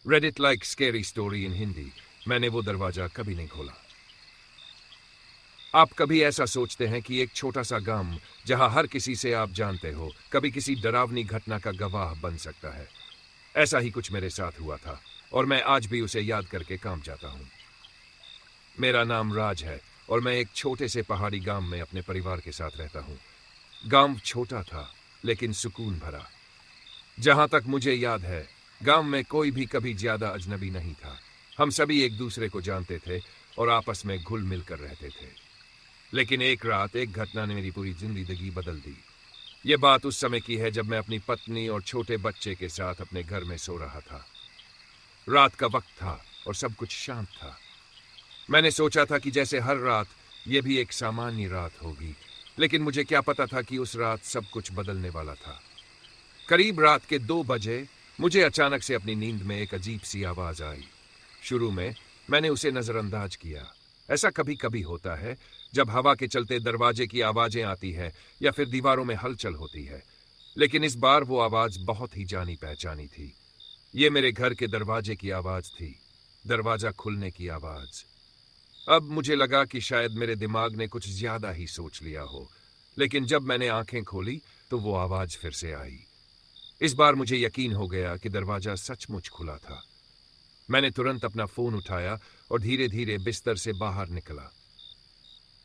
Read it like scary story in Hindi. मैंने वो दरवाजा कभी नहीं खोला। आप कभी ऐसा सोचते हैं कि एक छोटा सा गांव जहां हर किसी से आप जानते हो कभी किसी डरावनी घटना का गवाह बन सकता है। ऐसा ही कुछ मेरे साथ हुआ था और मैं आज भी उसे याद करके काम जाता हूं। मेरा नाम राज है और मैं एक छोटे से पहाड़ी गांव में अपने परिवार के साथ रहता हूं। गांव छोटा था लेकिन सुकून भरा। जहां तक मुझे याद है, गांव में कोई भी कभी ज्यादा अजनबी नहीं था। हम सभी एक दूसरे को जानते थे और आपस में घुल मिल कर रहते थे। लेकिन एक रात एक घटना ने मेरी पूरी जिंदगी बदल दी। ये बात उस समय की है जब मैं अपनी पत्नी और छोटे बच्चे के साथ अपने घर में सो रहा था। रात का वक्त था और सब कुछ शांत था। मैंने सोचा था कि जैसे हर रात ये भी एक सामान्य रात होगी, लेकिन मुझे क्या पता था कि उस रात सब कुछ बदलने वाला था। करीब रात के 2 बजे मुझे अचानक से अपनी नींद में एक अजीब सी आवाज आई। शुरू में मैंने उसे नजरअंदाज किया। ऐसा कभी कभी होता है जब हवा के चलते दरवाजे की आवाजें आती हैं या फिर दीवारों में हलचल होती है। लेकिन इस बार वो आवाज बहुत ही जानी पहचानी थी। ये मेरे घर के दरवाजे की आवाज थी, दरवाजा खुलने की आवाज। अब मुझे लगा कि शायद मेरे दिमाग ने कुछ ज्यादा ही सोच लिया हो, लेकिन जब मैंने आंखें खोली तो वो आवाज फिर से आई। इस बार मुझे यकीन हो गया कि दरवाजा सचमुच खुला था। मैंने तुरंत अपना फोन उठाया और धीरे धीरे बिस्तर से बाहर निकला।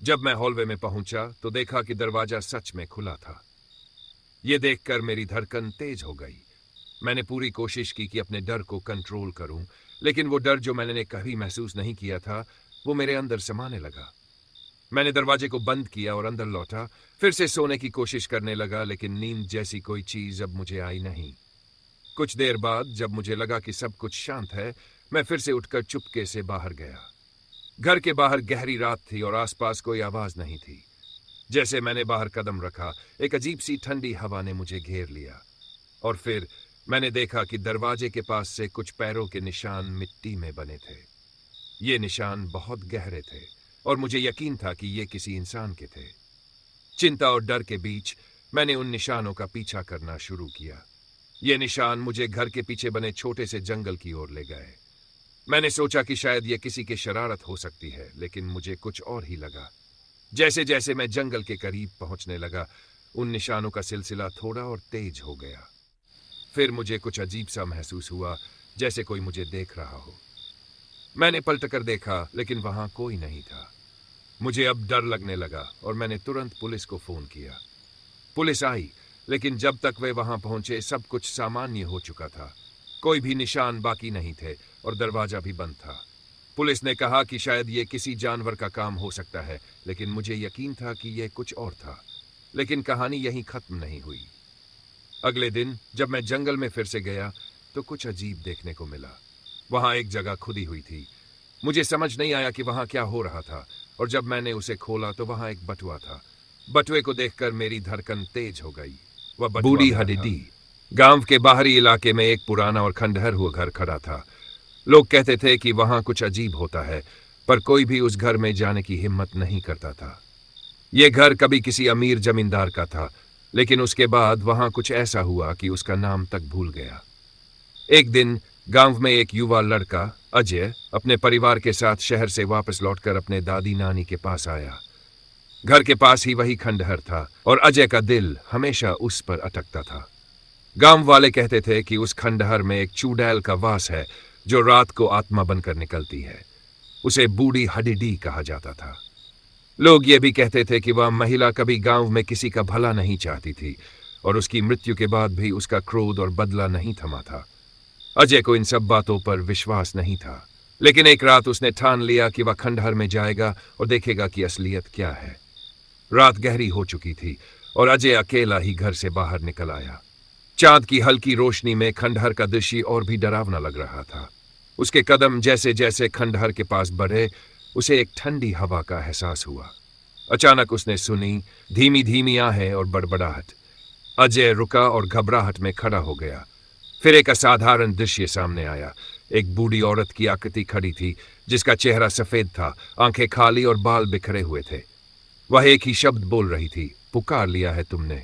जब मैं हॉलवे में पहुंचा तो देखा कि दरवाजा सच में खुला था। यह देखकर मेरी धड़कन तेज हो गई। मैंने पूरी कोशिश की कि अपने डर को कंट्रोल करूं, लेकिन वो डर जो मैंने कभी महसूस नहीं किया था, वो मेरे अंदर समाने लगा। मैंने दरवाजे को बंद किया और अंदर लौटा। फिर से सोने की कोशिश करने लगा, लेकिन नींद जैसी कोई चीज अब मुझे आई नहीं। कुछ देर बाद जब मुझे लगा कि सब कुछ शांत है, मैं फिर से उठकर चुपके से बाहर गया। घर के बाहर गहरी रात थी और आसपास कोई आवाज नहीं थी। जैसे मैंने बाहर कदम रखा, एक अजीब सी ठंडी हवा ने मुझे घेर लिया और फिर मैंने देखा कि दरवाजे के पास से कुछ पैरों के निशान मिट्टी में बने थे। ये निशान बहुत गहरे थे और मुझे यकीन था कि ये किसी इंसान के थे। चिंता और डर के बीच मैंने उन निशानों का पीछा करना शुरू किया। ये निशान मुझे घर के पीछे बने छोटे से जंगल की ओर ले गए। मैंने सोचा कि शायद ये किसी की शरारत हो सकती है, लेकिन मुझे कुछ और ही लगा। जैसे जैसे मैं जंगल के करीब पहुंचने लगा, उन निशानों का सिलसिला थोड़ा और तेज हो गया। फिर मुझे कुछ अजीब सा महसूस हुआ, जैसे कोई मुझे देख रहा हो। मैंने पलटकर देखा, लेकिन वहां कोई नहीं था। मुझे अब डर लगने लगा और मैंने तुरंत पुलिस को फोन किया। पुलिस आई, लेकिन जब तक वे वहां पहुंचे सब कुछ सामान्य हो चुका था। कोई भी निशान बाकी नहीं थे और दरवाजा भी बंद था। पुलिस ने कहा कि शायद ये किसी जानवर का काम हो सकता है, लेकिन मुझे यकीन था कि यह कुछ और था। लेकिन कहानी यहीं खत्म नहीं हुई। अगले दिन जब मैं जंगल में फिर से गया तो कुछ अजीब देखने को मिला। वहां एक जगह खुदी हुई थी। मुझे समझ नहीं आया कि वहां क्या हो रहा था, और जब मैंने उसे खोला तो वहां एक बटुआ था। बटुए को देखकर मेरी धड़कन तेज हो गई। वह बूढ़ी हडिडी। गांव के बाहरी इलाके में एक पुराना और खंडहर हुआ घर खड़ा था। लोग कहते थे कि वहां कुछ अजीब होता है, पर कोई भी उस घर में जाने की हिम्मत नहीं करता था। यह घर कभी किसी अमीर जमींदार का था, लेकिन उसके बाद वहां कुछ ऐसा हुआ कि उसका नाम तक भूल गया। एक दिन गांव में एक युवा लड़का अजय अपने परिवार के साथ शहर से वापस लौटकर अपने दादी नानी के पास आया। घर के पास ही वही खंडहर था और अजय का दिल हमेशा उस पर अटकता था। गांव वाले कहते थे कि उस खंडहर में एक चुड़ैल का वास है जो रात को आत्मा बनकर निकलती है। उसे बूढ़ी हडिडी कहा जाता था। लोग ये भी कहते थे कि वह महिला कभी गांव में किसी का भला नहीं चाहती थी और उसकी मृत्यु के बाद भी उसका क्रोध और बदला नहीं थमा था। अजय को इन सब बातों पर विश्वास नहीं था, लेकिन एक रात उसने ठान लिया कि वह खंडहर में जाएगा और देखेगा कि असलियत क्या है। रात गहरी हो चुकी थी और अजय अकेला ही घर से बाहर निकल आया। चांद की हल्की रोशनी में खंडहर का दृश्य और भी डरावना लग रहा था। उसके कदम जैसे जैसे खंडहर के पास बढ़े, उसे एक ठंडी हवा का एहसास हुआ। अचानक उसने सुनी धीमी धीमी आहें और बड़बड़ाहट। अजय रुका और घबराहट में खड़ा हो गया। फिर एक असाधारण दृश्य सामने आया। एक बूढ़ी औरत की आकृति खड़ी थी, जिसका चेहरा सफेद था, आंखें खाली और बाल बिखरे हुए थे। वह एक ही शब्द बोल रही थी, पुकार लिया है तुमने।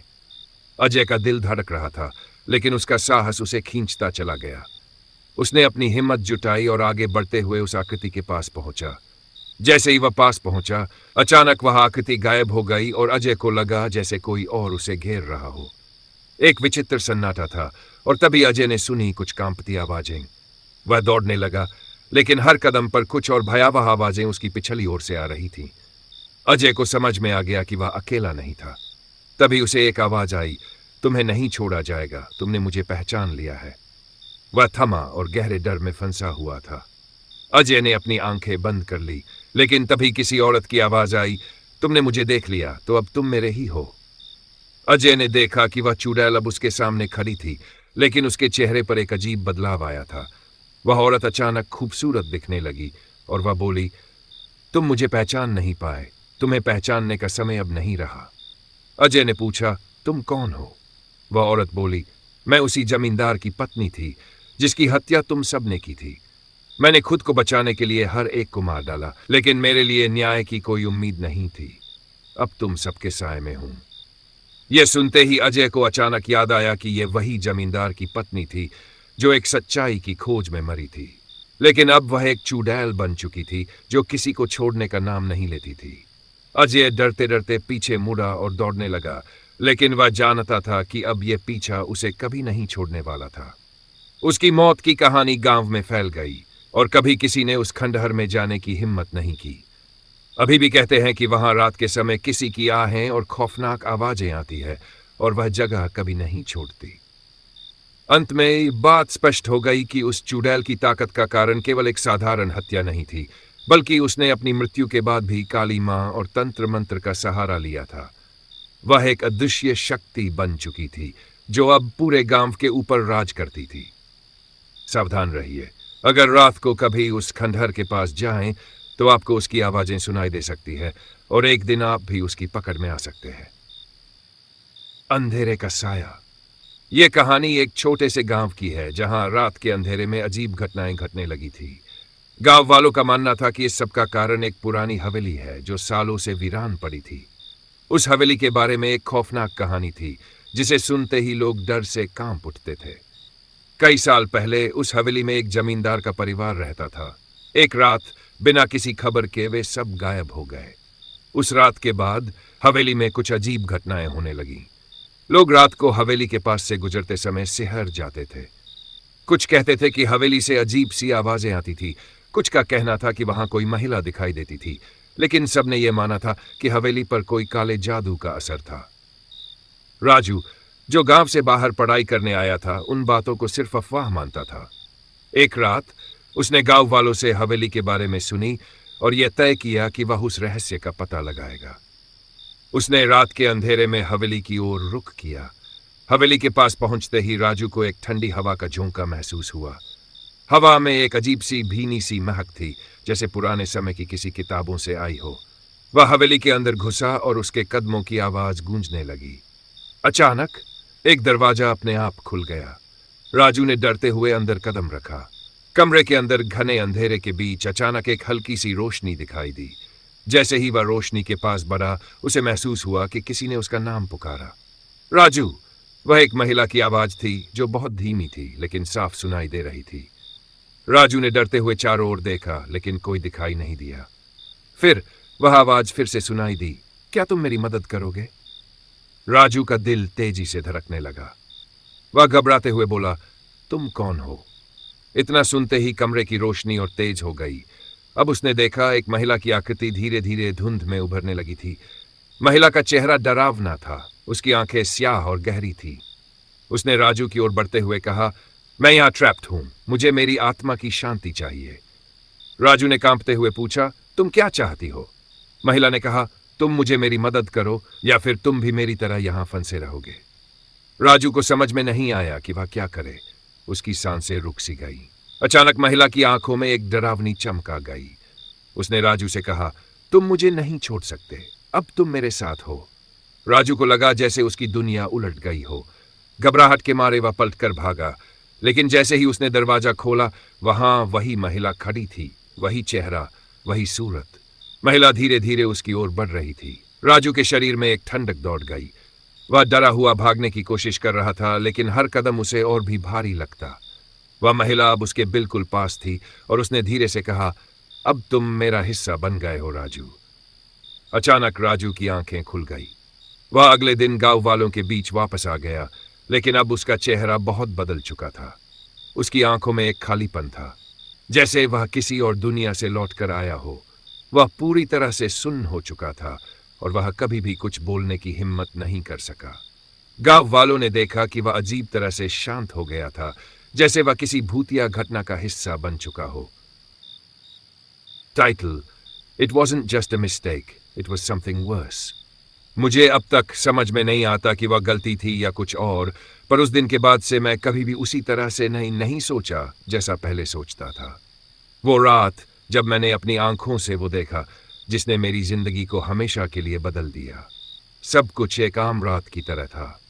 अजय का दिल धड़क रहा था, लेकिन उसका साहस उसे खींचता चला गया। उसने अपनी हिम्मत जुटाई और आगे बढ़ते हुए उस आकृति के पास पहुंचा। जैसे ही वह पास पहुंचा, अचानक वह आकृति गायब हो गई और अजय को लगा जैसे कोई और उसे घेर रहा हो। एक विचित्र सन्नाटा था और तभी अजय ने सुनी कुछ कांपती आवाजें। वह दौड़ने लगा, लेकिन हर कदम पर कुछ और भयावह आवाजें उसकी पिछली ओर से आ रही थीं। अजय को समझ में आ गया कि वह अकेला नहीं था। तभी उसे एक आवाज आई, तुम्हें नहीं छोड़ा जाएगा, तुमने मुझे पहचान लिया है। वह थमा और गहरे डर में फंसा हुआ था। अजय ने अपनी आंखें बंद कर ली, लेकिन तभी किसी औरत की आवाज आई, तुमने मुझे देख लिया तो अब तुम मेरे ही हो। अजय ने देखा कि वह चुड़ैल अब उसके सामने खड़ी थी, लेकिन उसके चेहरे पर एक अजीब बदलाव आया था। वह औरत अचानक खूबसूरत दिखने लगी और वह बोली, तुम मुझे पहचान नहीं पाए, तुम्हें पहचानने का समय अब नहीं रहा। अजय ने पूछा, तुम कौन हो? वह औरत बोली, मैं उसी जमींदार की पत्नी थी जिसकी हत्या तुम सबने की थी। मैंने खुद को बचाने के लिए हर एक को मार डाला, लेकिन मेरे लिए न्याय की कोई उम्मीद नहीं थी। अब तुम सबके साए में हूं। यह सुनते ही अजय को अचानक याद आया कि यह वही जमींदार की पत्नी थी जो एक सच्चाई की खोज में मरी थी, लेकिन अब वह एक चुड़ैल बन चुकी थी जो किसी को छोड़ने का नाम नहीं लेती थी। अजय डरते डरते पीछे मुड़ा और दौड़ने लगा, लेकिन वह जानता था कि अब यह पीछा उसे कभी नहीं छोड़ने वाला था। उसकी मौत की कहानी गांव में फैल गई और कभी किसी ने उस खंडहर में जाने की हिम्मत नहीं की। अभी भी कहते हैं कि वहां रात के समय किसी की आहें और खौफनाक आवाजें आती है और वह जगह कभी नहीं छोड़ती। अंत में बात स्पष्ट हो गई कि उस चुड़ैल की ताकत का कारण केवल एक साधारण हत्या नहीं थी, बल्कि उसने अपनी मृत्यु के बाद भी काली मां और तंत्र मंत्र का सहारा लिया था। वह एक अदृश्य शक्ति बन चुकी थी जो अब पूरे गांव के ऊपर राज करती थी। सावधान रहिए, अगर रात को कभी उस खंडहर के पास जाएं तो आपको उसकी आवाजें सुनाई दे सकती है और एक दिन आप भी उसकी पकड़ में आ सकते हैं। अंधेरे का साया। यह कहानी एक छोटे से गांव की है जहां रात के अंधेरे में अजीब घटनाएं घटने लगी थी। गांव वालों का मानना था कि इस सब का कारण एक पुरानी हवेली है जो सालों से वीरान पड़ी थी। उस हवेली के बारे में एक खौफनाक कहानी थी जिसे सुनते ही लोग डर से कांप उठते थे। कई साल पहले उस हवेली में एक जमींदार का परिवार रहता था। एक रात बिना किसी खबर के वे सब गायब हो गए। उस रात के बाद हवेली में कुछ अजीब घटनाएं होने लगीं। लोग रात को हवेली के पास से गुजरते समय सिहर जाते थे। कुछ कहते थे कि हवेली से अजीब सी आवाजें आती थी, कुछ का कहना था कि वहां कोई महिला दिखाई देती थी, लेकिन सबने यह माना था कि हवेली पर कोई काले जादू का असर था। राजू, जो गांव से बाहर पढ़ाई करने आया था, उन बातों को सिर्फ अफवाह मानता था। एक रात उसने गांव वालों से हवेली के बारे में सुनी और यह तय किया कि वह उस रहस्य का पता लगाएगा। उसने रात के अंधेरे में हवेली की ओर रुख किया। हवेली के पास पहुंचते ही राजू को एक ठंडी हवा का झोंका महसूस हुआ। हवा में एक अजीब सी भीनी सी महक थी, जैसे पुराने समय की किसी किताबों से आई हो। वह हवेली के अंदर घुसा और उसके कदमों की आवाज गूंजने लगी। अचानक एक दरवाजा अपने आप खुल गया। राजू ने डरते हुए अंदर कदम रखा। कमरे के अंदर घने अंधेरे के बीच अचानक एक हल्की सी रोशनी दिखाई दी। जैसे ही वह रोशनी के पास बढ़ा, उसे महसूस हुआ कि किसी ने उसका नाम पुकारा। राजू! वह एक महिला की आवाज थी जो बहुत धीमी थी लेकिन साफ सुनाई दे रही थी। राजू ने डरते हुए चारों ओर देखा, लेकिन कोई दिखाई नहीं दिया। फिर वह आवाज फिर से सुनाई दी, क्या तुम मेरी मदद करोगे? राजू का दिल तेजी से धड़कने लगा। वह घबराते हुए बोला, तुम कौन हो? इतना सुनते ही कमरे की रोशनी और तेज हो गई। अब उसने देखा एक महिला की आकृति धीरे धीरे धुंध में उभरने लगी थी। महिला का चेहरा डरावना था, उसकी आंखें स्याह और गहरी थी। उसने राजू की ओर बढ़ते हुए कहा, मैं यहां ट्रैप्ड हूं, मुझे मेरी आत्मा की शांति चाहिए। राजू ने कांपते हुए पूछा, तुम क्या चाहती हो? महिला ने कहा, तुम मुझे मेरी मदद करो या फिर तुम भी मेरी तरह यहां फंसे रहोगे। राजू को समझ में नहीं आया कि वह क्या करे। उसकी सांसें रुक सी गई। अचानक महिला की आंखों में एक डरावनी चमक आ गई। उसने राजू से कहा, तुम मुझे नहीं छोड़ सकते, अब तुम मेरे साथ हो। राजू को लगा जैसे उसकी दुनिया उलट गई हो। घबराहट के मारे वह पलटकर भागा, लेकिन जैसे ही उसने दरवाजा खोला, वहां वही महिला खड़ी थी, वही चेहरा, वही सूरत। महिला धीरे धीरे उसकी ओर बढ़ रही थी। राजू के शरीर में एक ठंडक दौड़ गई। वह डरा हुआ भागने की कोशिश कर रहा था, लेकिन हर कदम उसे और भी भारी लगता। वह महिला अब उसके बिल्कुल पास थी और उसने धीरे से कहा, अब तुम मेरा हिस्सा बन गए हो राजू। अचानक राजू की आंखें खुल गई। वह अगले दिन गांव वालों के बीच वापस आ गया, लेकिन अब उसका चेहरा बहुत बदल चुका था। उसकी आंखों में एक खालीपन था, जैसे वह किसी और दुनिया से लौटकर आया हो। वह पूरी तरह से सुन्न हो चुका था और वह कभी भी कुछ बोलने की हिम्मत नहीं कर सका। गांव वालों ने देखा कि वह अजीब तरह से शांत हो गया था, जैसे वह किसी भूतिया घटना का हिस्सा बन चुका हो। Title: it wasn't just a mistake, it was something worse. मुझे अब तक समझ में नहीं आता कि वह गलती थी या कुछ और, पर उस दिन के बाद से मैं कभी भी उसी तरह से नहीं सोचा जैसा पहले सोचता था। वो रात जब मैंने अपनी आंखों से वो देखा, जिसने मेरी जिंदगी को हमेशा के लिए बदल दिया। सब कुछ एक आम रात की तरह था।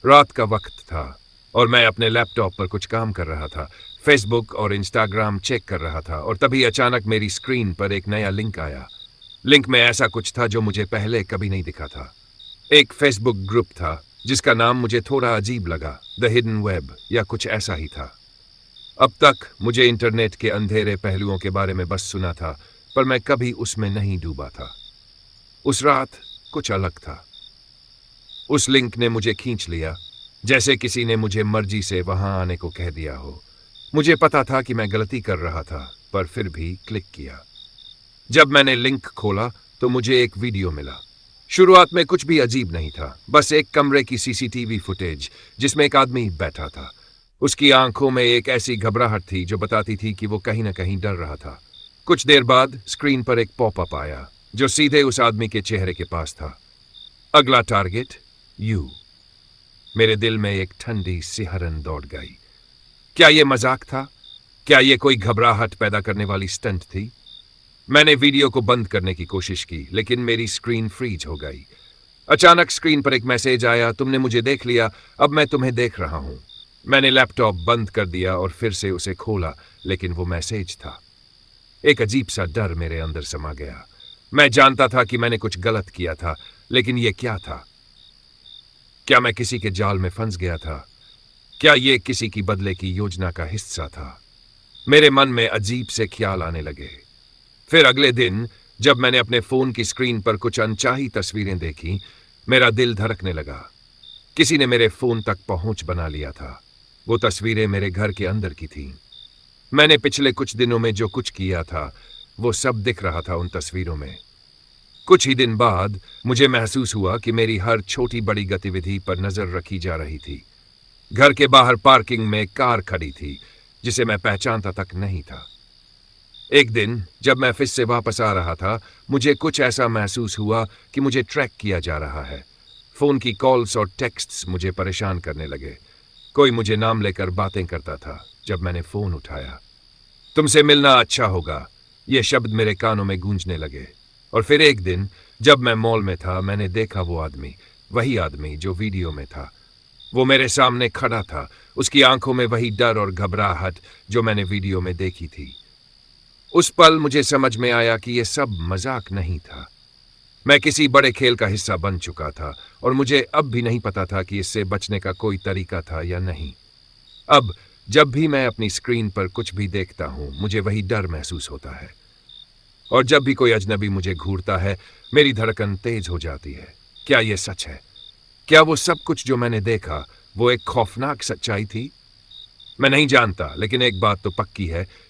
रात का वक्त था और मैं अपने लैपटॉप पर कुछ काम कर रहा था, फेसबुक और इंस्टाग्राम चेक कर रहा था, और तभी अचानक मेरी स्क्रीन पर एक नया लिंक आया। लिंक में ऐसा कुछ था जो मुझे पहले कभी नहीं दिखा था। एक फेसबुक ग्रुप था जिसका नाम मुझे थोड़ा अजीब लगा, द हिडन वेब या कुछ ऐसा ही था। अब तक मुझे इंटरनेट के अंधेरे पहलुओं के बारे में बस सुना था, पर मैं कभी उसमें नहीं डूबा था। उस रात कुछ अलग था। उस लिंक ने मुझे खींच लिया, जैसे किसी ने मुझे मर्जी से वहां आने को कह दिया हो। मुझे पता था कि मैं गलती कर रहा था, पर फिर भी क्लिक किया। जब मैंने लिंक खोला तो मुझे एक वीडियो मिला। शुरुआत में कुछ भी अजीब नहीं था, बस एक कमरे की सीसीटीवी फुटेज जिसमें एक आदमी बैठा था। उसकी आंखों में एक ऐसी घबराहट थी जो बताती थी कि वो कहीं ना कहीं डर रहा था। कुछ देर बाद स्क्रीन पर एक पॉपअप आया जो सीधे उस आदमी के चेहरे के पास था। अगला टारगेट यू। मेरे दिल में एक ठंडी सिहरन दौड़ गई। क्या यह मजाक था? क्या यह कोई घबराहट पैदा करने वाली स्टंट थी? मैंने वीडियो को बंद करने की कोशिश की, लेकिन मेरी स्क्रीन फ्रीज हो गई। अचानक स्क्रीन पर एक मैसेज आया, तुमने मुझे देख लिया, अब मैं तुम्हें देख रहा हूं। मैंने लैपटॉप बंद कर दिया और फिर से उसे खोला, लेकिन वो मैसेज था। एक अजीब सा डर मेरे अंदर समा गया। मैं जानता था कि मैंने कुछ गलत किया था, लेकिन यह क्या था? क्या मैं किसी के जाल में फंस गया था? क्या यह किसी की बदले की योजना का हिस्सा था? मेरे मन में अजीब से ख्याल आने लगे। फिर अगले दिन जब मैंने अपने फोन की स्क्रीन पर कुछ अनचाही तस्वीरें देखी, मेरा दिल धड़कने लगा। किसी ने मेरे फोन तक पहुंच बना लिया था। वो तस्वीरें मेरे घर के अंदर की थीं। मैंने पिछले कुछ दिनों में जो कुछ किया था, वो सब दिख रहा था उन तस्वीरों में। कुछ ही दिन बाद मुझे महसूस हुआ कि मेरी हर छोटी बड़ी गतिविधि पर नजर रखी जा रही थी। घर के बाहर पार्किंग में कार खड़ी थी जिसे मैं पहचानता तक नहीं था। एक दिन जब मैं फिर से वापस आ रहा था, मुझे कुछ ऐसा महसूस हुआ कि मुझे ट्रैक किया जा रहा है। फोन की कॉल्स और टेक्स्ट्स मुझे परेशान करने लगे। कोई मुझे नाम लेकर बातें करता था। जब मैंने फोन उठाया, तुमसे मिलना अच्छा होगा, ये शब्द मेरे कानों में गूंजने लगे। और फिर एक दिन जब मैं मॉल में था, मैंने देखा वो आदमी, वही आदमी जो वीडियो में था। वो मेरे सामने खड़ा था, उसकी आंखों में वही डर और घबराहट जो मैंने वीडियो में देखी थी। उस पल मुझे समझ में आया कि यह सब मजाक नहीं था। मैं किसी बड़े खेल का हिस्सा बन चुका था और मुझे अब भी नहीं पता था कि इससे बचने का कोई तरीका था या नहीं। अब जब भी मैं अपनी स्क्रीन पर कुछ भी देखता हूं, मुझे वही डर महसूस होता है। और जब भी कोई अजनबी मुझे घूरता है, मेरी धड़कन तेज हो जाती है। क्या यह सच है? क्या वो सब कुछ जो मैंने देखा, वो एक खौफनाक सच्चाई थी? मैं नहीं जानता, लेकिन एक बात तो पक्की है